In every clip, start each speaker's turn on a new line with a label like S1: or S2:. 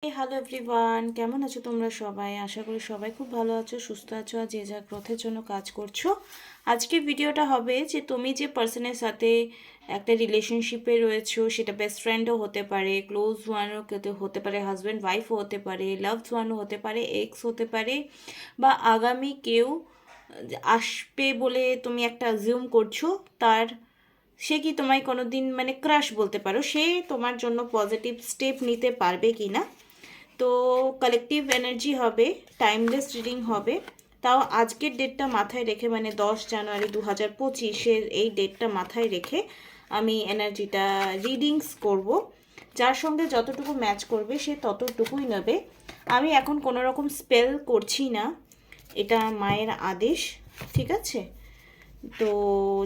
S1: Hello everyone, কেমন আছো তোমরা সবাই? আশা করি সবাই খুব ভালো আছো, সুস্থ আছো আর যে যা গ্রোথের জন্য কাজ করছো। আজকের ভিডিওটা হবে যে তুমি যে পার্সনের সাথে একটা রিলেশনশিপে রয়েছো, সেটা বেস্ট ফ্রেন্ডও হতে পারে, ক্লোজ ওয়ানও হতে পারে, হাজব্যান্ড ওয়াইফও হতে পারে, লাভড ওয়ানও হতে পারে, এক্স হতে পারে, বা আগামী কেউ আসবে বলে তুমি একটা অ্যাজিউম করছো, সে কি তোমায় কোনো দিন মানে ক্রাশ বলতে পারো, সে তোমার জন্য পজিটিভ স্টেপ নিতে পারবে কি না। তো কালেকটিভ এনার্জি হবে, টাইমলেস রিডিং হবে। তাও আজকের ডেটটা মাথায় রেখে, মানে 10 জানুয়ারি 2025 এই ডেটটা মাথায় রেখে আমি এনার্জিটা রিডিংস করব। যার সঙ্গে যতটুকু ম্যাচ করবে সে ততটুকুই নেবে। আমি এখন কোনো রকম স্পেল করছি না, এটা মায়ের আদেশ, ঠিক আছে? তো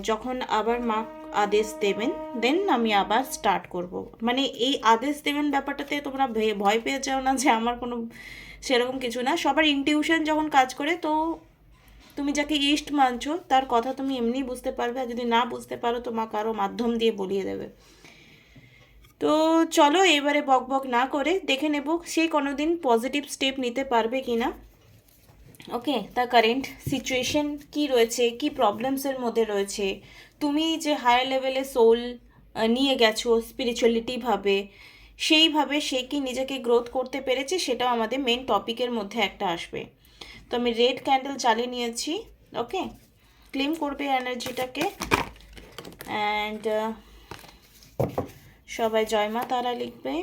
S1: যখন আবার মা আদেশ দেবেন দেন আমি আবার স্টার্ট করব। মানে এই আদেশ দেবেন ব্যাপারটাতে তোমরা ভয় পেয়ে যাও না যে আমার কোনো সেরকম কিছু না। সবার ইনটিউশন যখন কাজ করে, তো তুমি যাকে ইষ্ট মানছো তার কথা তুমি এমনি বুঝতে পারবে, আর যদি না বুঝতে পারো তো মা কারো মাধ্যম দিয়ে বলিয়ে দেবে। তো চলো এবারে বক বক না করে দেখে নেব সে কোনো দিন পজিটিভ স্টেপ নিতে পারবে কি না। ওকে, তার কারেন্ট সিচুয়েশন কি রয়েছে, কি প্রবলেমসের মধ্যে রয়েছে, তুমি যে হায়ার লেভেলে সোল নিয়ে গেছো স্পিরিচুয়ালিটিভাবে, সেইভাবে সে কি নিজেকে গ্রোথ করতে পেরেছে, সেটাও আমাদের মেন টপিকের মধ্যে একটা আসবে। তো আমি রেড ক্যান্ডেল জ্বালিয়ে নিয়েছি। ওকে, ক্লেম করবে এনার্জিটাকে। অ্যান্ড সবাই জয় মা তারা লিখবে,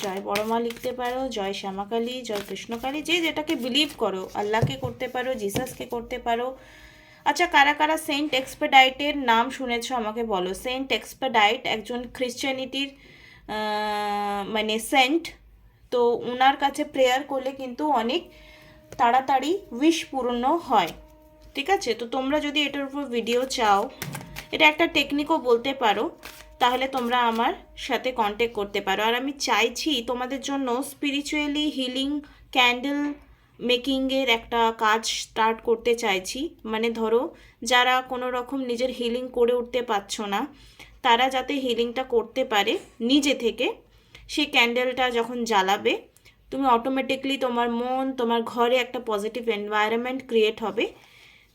S1: জয় বড় মা লিখতে পারো, জয় শ্যামাকালী, জয় কৃষ্ণকালী, যে যেটাকে বিলিভ করো, আল্লাহকে করতে পারো, জিসাসকে করতে পারো। আচ্ছা, কারা কারা সেন্ট এক্সপেডাইটের নাম শুনেছো আমাকে বলো। সেন্ট এক্সপেডাইট একজন খ্রিশ্চানিটির মানে সেন্ট। তো ওনার কাছে প্রেয়ার করলে কিন্তু অনেক তাড়াতাড়ি উইশ পূর্ণ হয়, ঠিক আছে? তো তোমরা যদি এটার উপর ভিডিও চাও, এটা একটা টেকনিকও বলতে পারো, তাহলে তোমরা আমার সাথে কন্ট্যাক্ট করতে পারো। আর আমি চাইছি তোমাদের জন্য স্পিরিচুয়ালি হিলিং ক্যান্ডেল মেকিংয়ের একটা কাজ স্টার্ট করতে চাইছি। মানে ধরো, যারা কোনো রকম নিজের হিলিং করে উঠতে পারছো না, তারা যাতে হিলিংটা করতে পারে নিজে থেকে, সেই ক্যান্ডেলটা যখন জ্বালাবে তুমি অটোমেটিকলি তোমার মন, তোমার ঘরে একটা পজিটিভ এনভায়রনমেন্ট ক্রিয়েট হবে।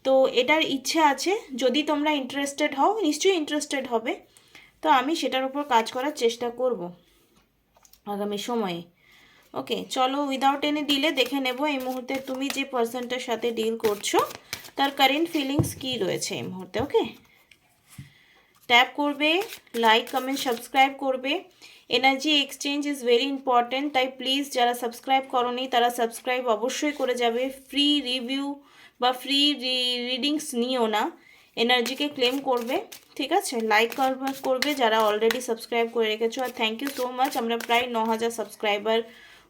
S1: তো এটার ইচ্ছে আছে, যদি তোমরা ইন্টারেস্টেড হও, নিশ্চয়ই ইন্টারেস্টেড হবে। তো আমি সেটার উপর কাজ করার চেষ্টা করব আগামী সময়ে। ওকে, চলো উইদাউট এনি ডিলে দেখে নেব এই মুহূর্তে তুমি যে পার্সনটার সাথে ডিল করছো তার কারেন্ট ফিলিংস কী রয়েছে এই মুহূর্তে। ওকে, ট্যাপ করবে, লাইক কমেন্ট সাবস্ক্রাইব করবে। Energy exchange is very important, তাই প্লিজ যারা সাবস্ক্রাইব করোনি তারা সাবস্ক্রাইব অবশ্যই করে যাবে। ফ্রি রিভিউ বা ফ্রি রিডিংস নিও না, এনার্জিকে ক্লেম করবে, ঠিক আছে? লাইক করবে যারা অলরেডি সাবস্ক্রাইব করে রেখেছো। আর থ্যাংক ইউ সো মাচ, আমরা প্রায় 9,000 সাবস্ক্রাইবার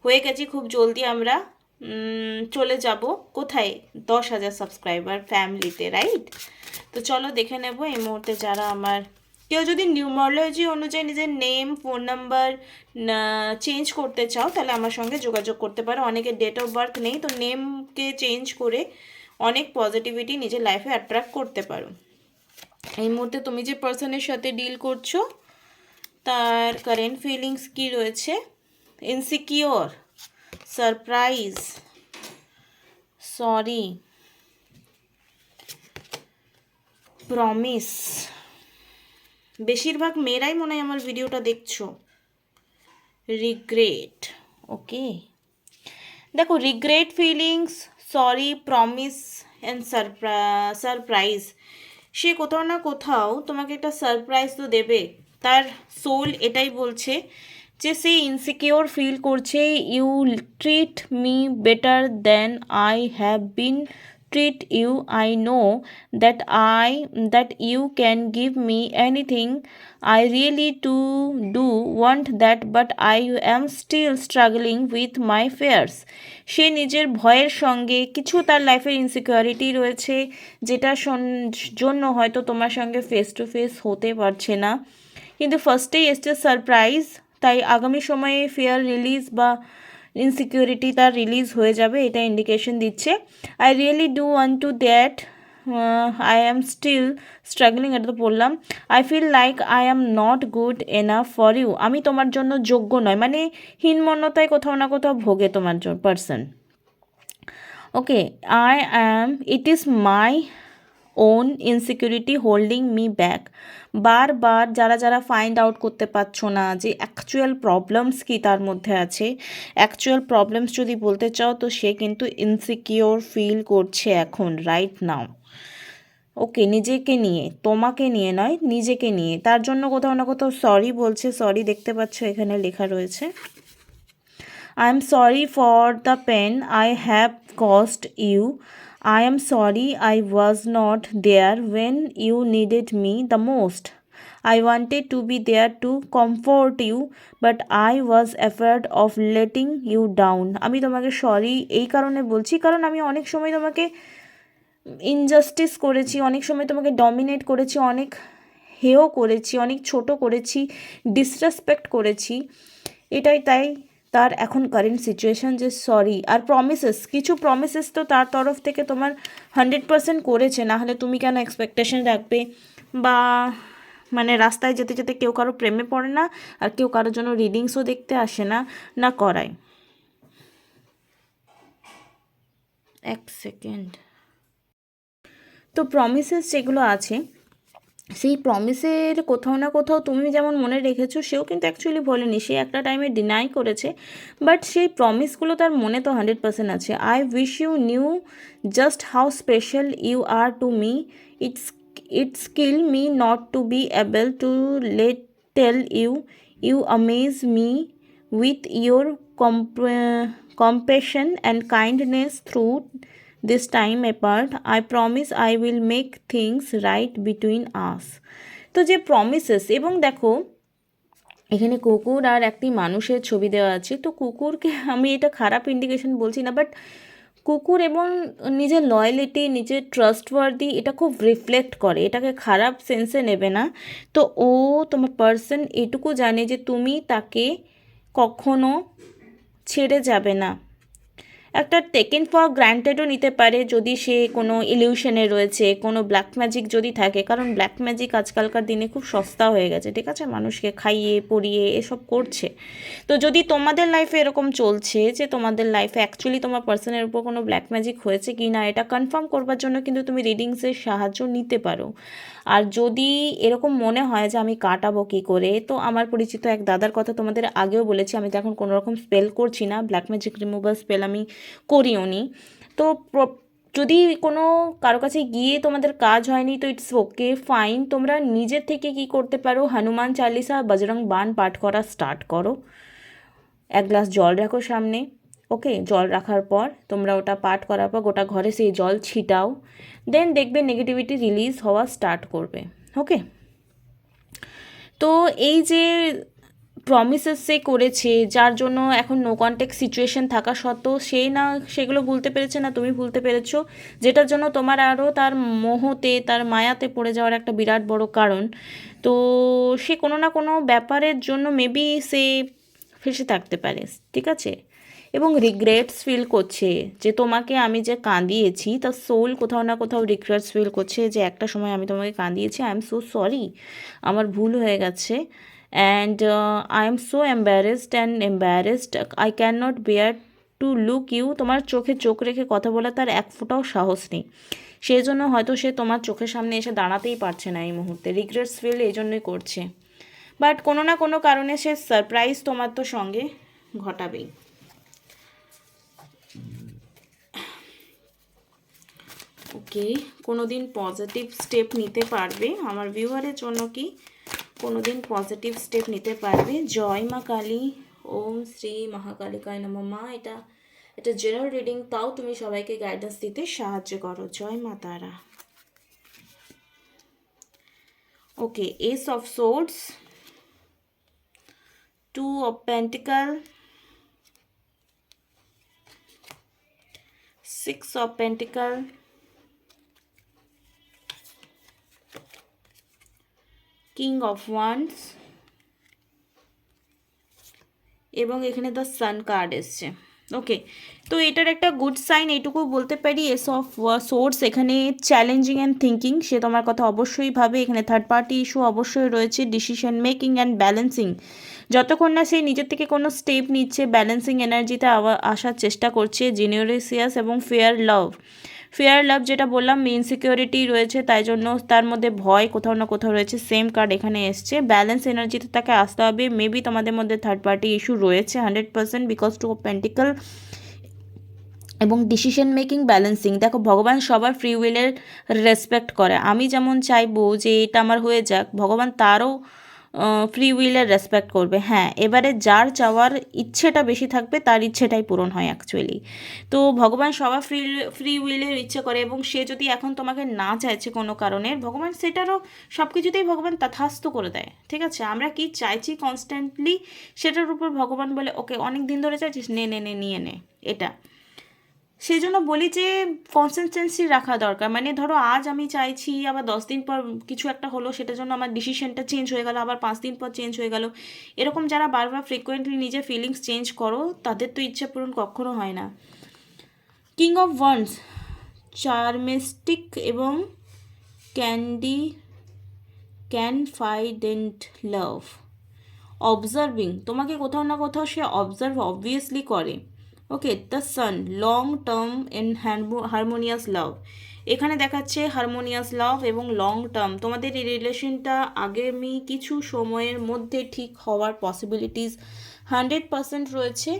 S1: হয়ে গেছি। খুব জলদি আমরা চলে যাব কোথায়, 10,000 সাবস্ক্রাইবার ফ্যামিলিতে, রাইট? তো চলো দেখে নেব এই মুহূর্তে যারা আমার, কেউ যদি নিউমারোলজি অনুযায়ী নিজের নেম ফোন নাম্বার চেঞ্জ করতে চাও তাহলে আমার সঙ্গে যোগাযোগ করতে পারো। অনেকের ডেট অফ বার্থ নেই, তো নেমকে চেঞ্জ করে অনেক পজিটিভিটি নিজের লাইফে অ্যাট্রাক্ট করতে পারো। এই মুহূর্তে তুমি যে পার্সনের সাথে ডিল করছো তার কারেন্ট ফিলিংস কি রয়েছে? Insecure, surprise, sorry, promise. বেশিরভাগ মেয়েরাই মনে হয় আমার ভিডিওটা দেখছো। রিগ্রেট, ওকে, দেখো regret feelings, sorry, promise and surprise. সে কোথাও না কোথাও তোমাকে একটা সারপ্রাইজ তো দেবে। তার সোল এটাই বলছে যে সে ইনসিকিওর ফিল করছে। You treat me better then I have been treat you. I know that you can give me anything. I really do want that, but I am still struggling with my fears. সে নিজের ভয়ের সঙ্গে কিছু তার লাইফের insecurity রয়েছে, যেটার জন্য হয়তো তোমার সঙ্গে ফেস টু ফেস হতে পারছে না। কিন্তু ফার্স্টেই এসছে সারপ্রাইজ, তাই আগামী সময়ে ফিয়ার রিলিজ বা ইনসিকিউরিটি তার রিলিজ হয়ে যাবে, এটা ইন্ডিকেশন দিচ্ছে। I really do want to that, I am still struggling, এটা তো বললাম। I feel like I am not good enough for you, আমি তোমার জন্য যোগ্য নয়, মানে হীনমন্যতায় কোথাও না কোথাও ভোগে তোমার person. Okay, I am, it is my own insecurity holding me back. বারবার যারা যারা ফাইন্ড আউট করতে পারছো না যে অ্যাকচুয়াল প্রবলেমস কি তার মধ্যে আছে, অ্যাকচুয়াল প্রবলেমস যদি বলতে চাও তো সে কিন্তু ইনসিকিওর ফিল করছে এখন, রাইট নাও। ওকে, নিজেকে নিয়ে, তোমাকে নিয়ে নয়, নিজেকে নিয়ে, তার জন্য কোথাও না কোথাও সরি বলছে। সরি দেখতে পাচ্ছ এখানে লেখা রয়েছে, I am sorry for the pain I have caused you. I am sorry I was not there when you needed me the most. I wanted to be there to comfort you, but I was afraid of letting you down. আমি তোমাকে sorry এই কারণে বলছি কারণ আমি অনেক সময় তোমাকে ইনজাস্টিস করেছি, অনেক সময় তোমাকে ডমিনেট করেছি, অনেক হেয় করেছি, অনেক ছোট করেছি, ডিসরেসপেক্ট করেছি। এটাই তাই তার এখন কারেন্ট সিচুয়েশান যে সরি। আর প্রমিসেস, কিছু প্রমিসেস তো তার তরফ থেকে তোমার 100% করেছে, না হলে তুমি কেন এক্সপেকটেশন রাখবে? বা মানে রাস্তায় যেতে যেতে কেউ কারো প্রেমে পড়ে না, আর কেউ কারোর জন্য রিডিংসও দেখতে আসে না, না করায়। এক সেকেন্ড। তো প্রমিসেস যেগুলো আছে সেই প্রমিসের কোথাও না কোথাও তুমি যেমন মনে রেখেছো, সেও কিন্তু অ্যাকচুয়ালি বলেনি, সে একটা টাইমে ডিনাই করেছে, বাট সেই প্রমিসগুলো তার মনে তো 100% আছে। I wish you knew just how special you are to me, it's kill me not to be able to let tell you, you amaze me with your compassion and kindness through this time apart. I promise I will make things right between us. তো যে promises, এবং দেখো এখানে কুকুর আর একটি মানুষের ছবি দেওয়া আছে, তো কুকুরকে আমি এটা খারাপ ইন্ডিকেশন বলছি না, বাট কুকুর এবং নিজের লয়ালিটি, নিজের ট্রাস্টওয়ার্দি, এটা খুব রিফ্লেক্ট করে, এটাকে খারাপ সেন্সে নেবে না। তো ও তোমার পার্সন এটুকু জানে যে তুমি তাকে কখনো ছেড়ে যাবে না। একটা টেকেন ফর গ্রান্টেডও নিতে পারে যদি সে কোনো ইলিউশনে রয়েছে, কোনো ব্ল্যাক ম্যাজিক যদি থাকে, কারণ ব্ল্যাক ম্যাজিক আজকালকার দিনে খুব সস্তা হয়ে গেছে, ঠিক আছে, মানুষকে খাইয়ে পরিয়ে এসব করছে। তো যদি তোমাদের লাইফে এরকম চলছে যে তোমাদের লাইফে অ্যাকচুয়ালি তোমার পার্সনের উপর কোনো ব্ল্যাক ম্যাজিক হয়েছে কি না এটা কনফার্ম করবার জন্য কিন্তু তুমি রিডিংসের সাহায্য নিতে পারো। আর যদি এরকম মনে হয় যে আমি কাটাবো কী করে, তো আমার পরিচিত এক দাদার কথা তোমাদের আগেও বলেছি, আমি তো এখন কোনো রকম স্পেল করছি না, ব্ল্যাক ম্যাজিক রিমুভাল স্পেল আমি করিও নি। তো যদি কোনো কারো কাছে গিয়ে তোমাদের কাজ হয়নি তো ইটস ওকে, ফাইন, তোমরা নিজের থেকে কি করতে পারো, হনুমান চালিসা বজরং বাণ পাঠ করা স্টার্ট করো। এক গ্লাস জল রাখো সামনে, ওকে, জল রাখার পর তোমরা ওটা পাঠ করার পর গোটা ঘরে সেই জল ছিটাও, দেন দেখবে নেগেটিভিটি রিলিজ হওয়া স্টার্ট করবে। ওকে, তো এই যে প্রমিসেস সে করেছে, যার জন্য এখন নো কন্ট্যাক্ট সিচুয়েশন থাকা সত্ত্বেও সে না সেগুলো ভুলতে পেরেছে, না তুমি ভুলতে পেরেছো, যেটার জন্য তোমার আরও তার মোহতে, তার মায়াতে পড়ে যাওয়ার একটা বিরাট বড় কারণ। তো সে কোনো না কোনো ব্যাপারের জন্য মেবি সে ফেসে থাকতে পারে, ঠিক আছে, এবং রিগ্রেটস ফিল করছে যে তোমাকে আমি যে কাঁদিয়েছি, তার সোল কোথাও না কোথাও রিগ্রেটস ফিল করছে যে একটা সময় আমি তোমাকে কাঁদিয়েছি, আই এম সো সরি, আমার ভুল হয়ে গেছে, and I am so embarrassed, I can not bear to look you, তোমার চোখে চোখ রেখে কথা বলা তার এক ফোঁটাও সাহস নেই, সেই জন্য হয়তো সে তোমার চোখের সামনে এসে দাঁড়াতেই পারছে না এই মুহূর্তে, রিগ্রেটস ফিল এই জন্যই করছে, বাট কোনো না কোনো কারণে সে সারপ্রাইজ তোমার তো সঙ্গে ঘটাবেই। ওকে, কোনো দিন পজিটিভ স্টেপ নিতে পারবে আমার ভিউয়ারের জন্য, কি কোনো দিন পজিটিভ স্টেপ নিতে পারবে? জয় মা কালী, ওম শ্রী মহাকালিকায় নমঃ। মা এটা জেনারেল রিডিং, তাও তুমি সবাইকে গাইডেন্স দিতে সাহায্য করো, জয় মা Tara. Okay, ace of swords, 2 of Pentacle, 6 of Pentacle, King of Wands, এবং এখানে দ্য সান কার্ড এসছে। ওকে, তো এটার একটা গুড সাইন এইটুকু বলতে পারি, এস অফ সোর্স এখানে চ্যালেঞ্জিং অ্যান্ড থিঙ্কিং, সে তোমার কথা অবশ্যই ভাবে। এখানে থার্ড পার্টি ইস্যু অবশ্যই রয়েছে, ডিসিশন মেকিং অ্যান্ড ব্যালেন্সিং, যতক্ষণ না সে নিজের থেকে কোনো স্টেপ নিচ্ছে, ব্যালেন্সিং এনার্জিতে আসার চেষ্টা করছে। জেনিওরিয়াস এবং ফেয়ার লাভ যেটা বললাম, ইনসিকিউরিটি রয়েছে, তাই জন্য তার মধ্যে ভয় কোথাও না কোথাও রয়েছে, সেম কার্ড এখানে এসছে। ব্যালেন্স এনার্জিতে তাকে আসতে হবে। মেবি তোমাদের মধ্যে থার্ড পার্টি ইস্যু রয়েছে 100%, বিকজ টু অফ পেন্টিকল এবং ডিসিশন মেকিং ব্যালেন্সিং। দেখো, ভগবান সবার ফ্রি উইলের রেসপেক্ট করে। আমি যেমন চাইবো যে এটা আমার হয়ে যাক, ভগবান তারও ফ্রি উইলের রেসপেক্ট করবে। হ্যাঁ, এবারে যার চাওয়ার ইচ্ছেটা বেশি থাকবে তার ইচ্ছেটাই পূরণ হয় অ্যাকচুয়ালি। তো ভগবান সবার ফ্রি উইলের ইচ্ছে করে, এবং সে যদি এখন তোমাকে না চাইছে কোনো কারণে, ভগবান সেটারও সব কিছুতেই ভগবান তথাস্তু করে দেয়। ঠিক আছে, আমরা কি চাইছি কনস্ট্যান্টলি সেটার উপর ভগবান বলে ওকে অনেক দিন ধরে চাইছিস, নে নে নে নিয়ে নে। এটা সেই জন্য বলি যে কনসিস্টেন্সি রাখা দরকার। মানে ধরো আজ আমি চাইছি, আবার 10 দিন পর কিছু একটা হলো, সেটার জন্য আমার ডিসিশনটা চেঞ্জ হয়ে গেল, আবার 5 দিন পর চেঞ্জ হয়ে গেল। এরকম যারা বারবার ফ্রিকোয়েন্টলি নিজের ফিলিংস চেঞ্জ করো, তাদের তো ইচ্ছা পূরণ কখনো হয় না। কিং অফ ওয়ান্ডস, চার্মিস্টিক এবং ক্যান্ডি ক্যানফাইডেন্ট লাভ, অবজার্ভিং, তোমাকে কোথাও না কোথাও সে অবজার্ভ অবভিয়াসলি করে। Okay, the sun, long term in harmonious love, এখানে দেখাচ্ছে হারমোনিয়াস লাভ এবং লং টার্ম। তোমাদের এই রিলেশনটা আগামী কিছু সময়ের মধ্যে ঠিক হওয়ার পসিবিলিটিস 100% রয়েছে।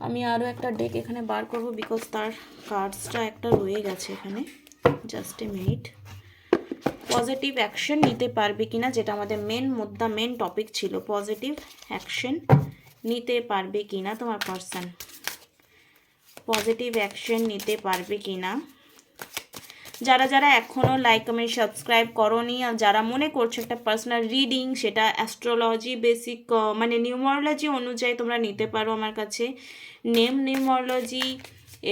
S1: আমি আরও একটা ডেক এখানে বার করবো, বিকজ তার কার্ডসটা একটা রয়ে গেছে এখানে। Just a minute. Positive action নিতে পারবে কিনা, যেটা আমাদের মেন টপিক ছিল, পজিটিভ অ্যাকশন নিতে পারবে কিনা তোমার পার্সন, পজিটিভ অ্যাকশন নিতে পারবে কিনা। যারা যারা এখনও লাইক কমেন্ট সাবস্ক্রাইব করোনি, আর যারা মনে করছো একটা পার্সোনাল রিডিং, সেটা অ্যাস্ট্রোলজি বেসিক মানে নিউমারোলজি অনুযায়ী তোমরা নিতে পারো আমার কাছে। নেম নিউমারোলজি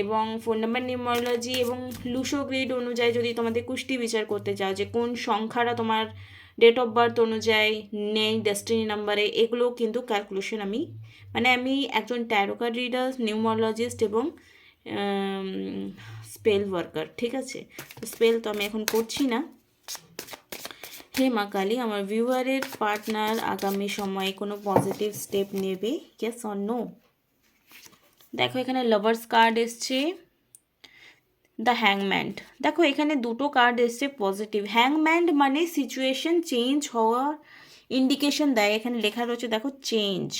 S1: এবং ফোন নাম্বার নিউমারোলজি এবং লুসো গ্রিড অনুযায়ী যদি তোমাদের কুষ্টি বিচার করতে চাও, যে কোন সংখ্যাটা তোমার ডেট অফ বার্থ অনুযায়ী নেই ডেস্টিনি নাম্বারে, এগুলো কিন্তু ক্যালকুলেশন আমি একজন ট্যারো কার্ড রিডার, নিউমারোলজিস্ট এবং স্পেল ওয়ার্কার। ঠিক আছে, তো স্পেল তো আমি এখন করছি না। হে মা কালী, আমার ভিউয়ারের পার্টনার আগামী সময়ে কোনো পজিটিভ স্টেপ নেবে, ইয়েস অর নো। দেখো, এখানে লাভার্স কার্ড এসছে, দ্য হ্যাংম্যান। দেখো, এখানে দুটো কার্ড এসছে পজিটিভ। হ্যাংম্যান মানে সিচুয়েশন চেঞ্জ হওয়ার ইন্ডিকেশন দেয়। এখানে লেখা রয়েছে দেখো, চেঞ্জ।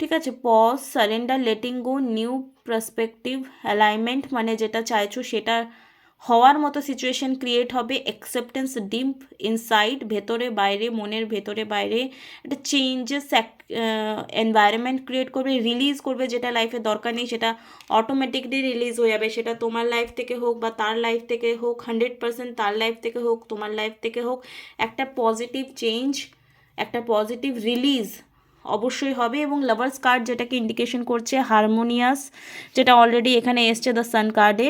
S1: ঠিক আছে, pause, surrender, letting go, new perspective, alignment মানে যেটা চাইছো সেটা হওয়ার মতো সিচুয়েশন ক্রিয়েট হবে। অ্যাকসেপ্টেন্স, ডিপ ইনসাইড, ভেতরে বাইরে, মনের ভেতরে বাইরে একটা চেঞ্জেস এনভায়রনমেন্ট ক্রিয়েট করবে, রিলিজ করবে যেটা লাইফে দরকার নেই, সেটা অটোমেটিকলি রিলিজ হয়ে যাবে। সেটা তোমার লাইফ থেকে হোক বা তার লাইফ থেকে হোক, 100% তার লাইফ থেকে হোক, তোমার লাইফ থেকে হোক, একটা পজিটিভ চেঞ্জ, একটা পজিটিভ রিলিজ অবশ্যই হবে। এবং লাভার্স কার্ড যেটাকে ইন্ডিকেশন করছে হারমোনিয়াস, যেটা অলরেডি এখানে এসছে দ্য সান কার্ডে।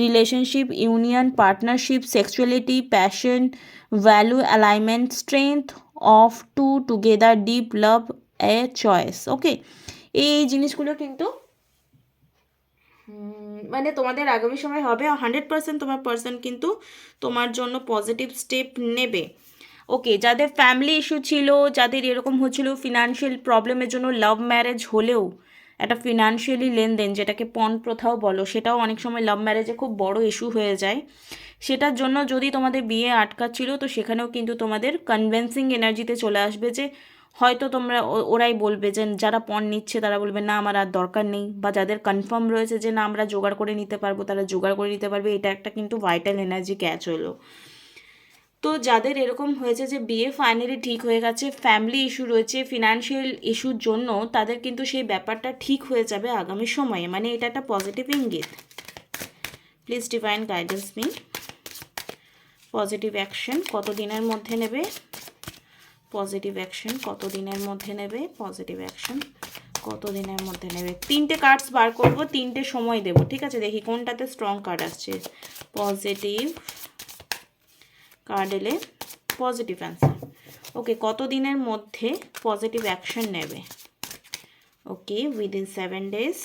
S1: Relationship, union, partnership, sexuality, passion, value, alignment, strength of two together, deep love, a choice. Okay, এই জিনিসগুলো কিন্তু মানে তোমাদের আগামী সময় হবে। 100% তোমার পার্সন কিন্তু তোমার জন্য পজিটিভ স্টেপ নেবে। ওকে, যাদের ফ্যামিলি ইস্যু ছিল, যাদের এরকম হচ্ছিল ফিনান্সিয়াল প্রবলেমের জন্য, লাভ ম্যারেজ হলেও একটা ফিনান্সিয়ালি লেনদেন, যেটাকে পণ প্রথাও বলো, সেটাও অনেক সময় লাভ ম্যারেজে খুব বড় ইস্যু হয়ে যায়। সেটার জন্য যদি তোমাদের বিয়ে আটকাচ্ছিল, তো সেখানেও কিন্তু তোমাদের কনভিন্সিং এনার্জিতে চলে আসবে, যে হয়তো তোমরা ওরাই বলবে, যে যারা পণ নিচ্ছে তারা বলবে না আমার আর দরকার নেই, বা যাদের কনফার্ম রয়েছে যে না আমরা জোগাড় করে নিতে পারবো, তারা জোগাড় করে নিতে পারবে। এটা একটা কিন্তু ভাইটাল এনার্জি ক্যাচ হলো। তো যাদের এরকম হয়েছে যে বিয়ে ফাইনালি ঠিক হয়ে গেছে, ফ্যামিলি ইস্যু রয়েছে, ফিনান্সিয়াল ইস্যুর জন্য, তাদের কিন্তু সেই ব্যাপারটা ঠিক হয়ে যাবে আগামী সময়ে। মানে এটা একটা পজিটিভ ইঙ্গিত। Please divine guidance me. Positive action কত দিনের মধ্যে নেবে, পজিটিভ অ্যাকশন কত দিনের মধ্যে নেবে, পজিটিভ অ্যাকশন কত দিনের মধ্যে নেবে। 3টে কার্ডস বার করবো, 3টে সময় দেবো। ঠিক আছে, দেখি কোনটাতে স্ট্রং কার্ড আসছে। পজিটিভ কার্ড এলে পজিটিভ অ্যান্সার। ওকে, কত দিনের মধ্যে পজিটিভ অ্যাকশন নেবে, Okay, within 7 days,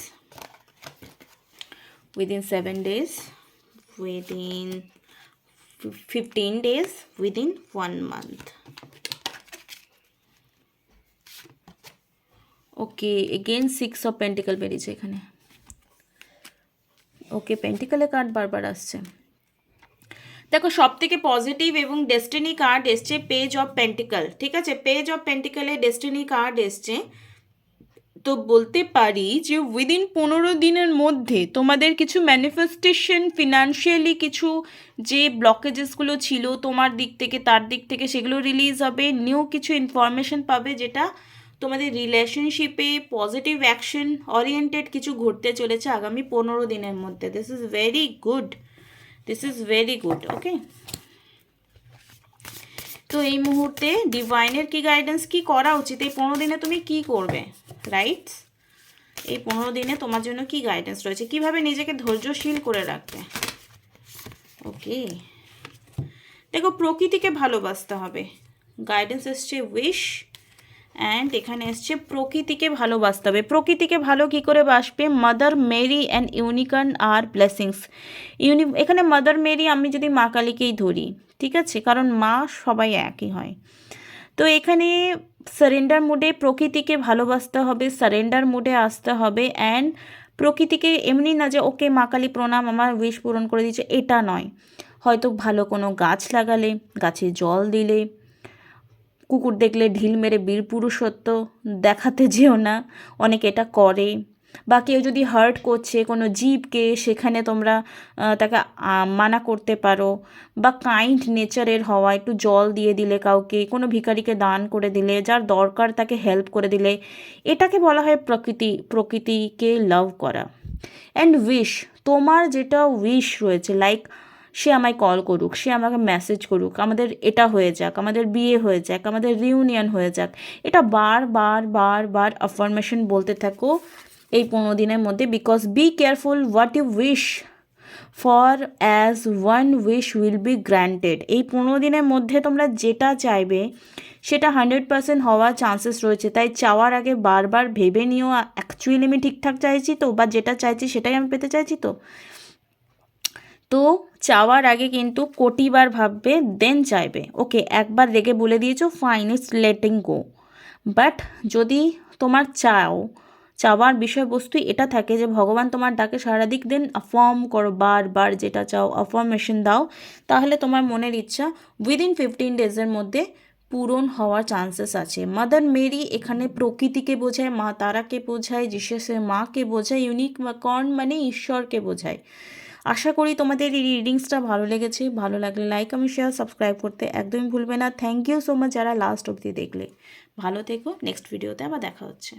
S1: within 7 days, within 15 days, within 1 month. Okay, again 6 of pentacle বেরিয়েছে এখানে। ওকে, পেন্টিকলের কার্ড বারবার আসছে। দেখো, সব থেকে পজিটিভ এবং ডেস্টিনি কার্ড এসছে পেজ অফ পেন্টিকল। ঠিক আছে, পেজ অফ পেন্টিকলে ডেস্টিনি কার্ড এসছে। তো বলতে পারি যে উইদিন 15 দিনের মধ্যে তোমাদের কিছু ম্যানিফেস্টেশন, ফিনান্সিয়ালি কিছু যে ব্লকেজেসগুলো ছিল তোমার দিক থেকে, তার দিক থেকে, সেগুলো রিলিজ হবে। নিউ কিছু ইনফরমেশন পাবে যেটা তোমাদের রিলেশনশিপে পজিটিভ অ্যাকশন ওরিয়েন্টেড কিছু ঘটতে চলেছে আগামী 15 দিনের মধ্যে। This is very good, this is very good. Okay, তো এই মুহূর্তে ডিভাইনের কি গাইডেন্স, কি করা উচিত, এই 15 দিনে তুমি কি করবে, রাইট? এই 15 দিনে তোমার জন্য কি গাইডেন্স রয়েছে, কিভাবে নিজেকে ধৈর্যশীল করে রাখবে। ওকে, দেখো, প্রকৃতিকে ভালোবাসতে হবে। গাইডেন্স এসছে উইশ, অ্যান্ড এখানে এসছে প্রকৃতিকে ভালোবাসতে হবে। প্রকৃতিকে ভালো কী করে বাসবে? মাদার মেরি অ্যান্ড ইউনিকর্ন আর ব্লেসিংস। এখানে মাদার মেরি আমি যদি মা কালীকেই ধরি, ঠিক আছে, কারণ মা সবাই একই হয়। তো এখানে সারেন্ডার মুডে প্রকৃতিকে ভালোবাসতে হবে, সারেন্ডার মুডে আসতে হবে। অ্যান্ড প্রকৃতিকে এমনি না যে ওকে মা কালী প্রণাম, আমার উইশ পূরণ করে দিচ্ছে, এটা নয়। হয়তো ভালো কোনো গাছ লাগালে, গাছে জল দিলে, কুকুর দেখলে ঢিল মেরে বীর পুরুষত্ব দেখাতে যেও না, অনেকে এটা করে। বা কেউ যদি হার্ট করছে কোনো জীবকে, সেখানে তোমরা তাকে মানা করতে পারো। বা কাইন্ড নেচারের হওয়া, একটু জল দিয়ে দিলে কাউকে, কোনো ভিখারিকে দান করে দিলে, যার দরকার তাকে হেল্প করে দিলে, এটাকে বলা হয় প্রকৃতিকে লাভ করা। অ্যান্ড উইশ, তোমার যেটা উইশ রয়েছে, লাইক সে আমায় কল করুক, সে আমাকে মেসেজ করুক, আমাদের এটা হয়ে যাক, আমাদের বিয়ে হয়ে যাক, আমাদের রিউনিয়ন হয়ে যাক, এটা বার অ্যাফার্মেশন বলতে থাকো এই 15 দিনের মধ্যে। Because be careful what you wish for, as one wish will be granted. এই 15 দিনের মধ্যে তোমরা যেটা চাইবে সেটা 100% হওয়ার চান্সেস রয়েছে। তাই চাওয়ার আগে বারবার ভেবে নিও, অ্যাকচুয়ালি আমি ঠিকঠাক চাইছি তো, বা যেটা চাইছি সেটাই আমি পেতে চাইছি তো। তো চাওয়ার আগে কিন্তু কোটিবার ভাববে, দেন চাইবে। ওকে, একবার রেগে বলে দিয়েছো, fine, it's letting go. But যদি তোমার চাওয়ার বিষয়বস্তু এটা থাকে যে ভগবান তোমার ডাকে সারাদিক দিন অ্যাফার্ম করো, বারবার যেটা চাও অ্যাফার্মেশন দাও, তাহলে তোমার মনের ইচ্ছা উইদিন 15 ডেজের মধ্যে পূরণ হওয়ার চান্সেস আছে। মাদার মেরি এখানে প্রকৃতিকে বোঝায়, মা তারাকে বোঝায়, জিসাসের মাকে বোঝায়, ইউনিকর্ন মানে ঈশ্বরকে বোঝায়। আশা করি তোমাদের এই রিডিংসটা ভালো লেগেছে। ভালো লাগলে লাইক, কমেন্ট, শেয়ার, সাবস্ক্রাইব করতে একদমই ভুলবে না। থ্যাংক ইউ সো মাচ যারা লাস্ট অবধি দেখলে। ভালো থেকো, নেক্সট ভিডিওতে আবার দেখা হচ্ছে।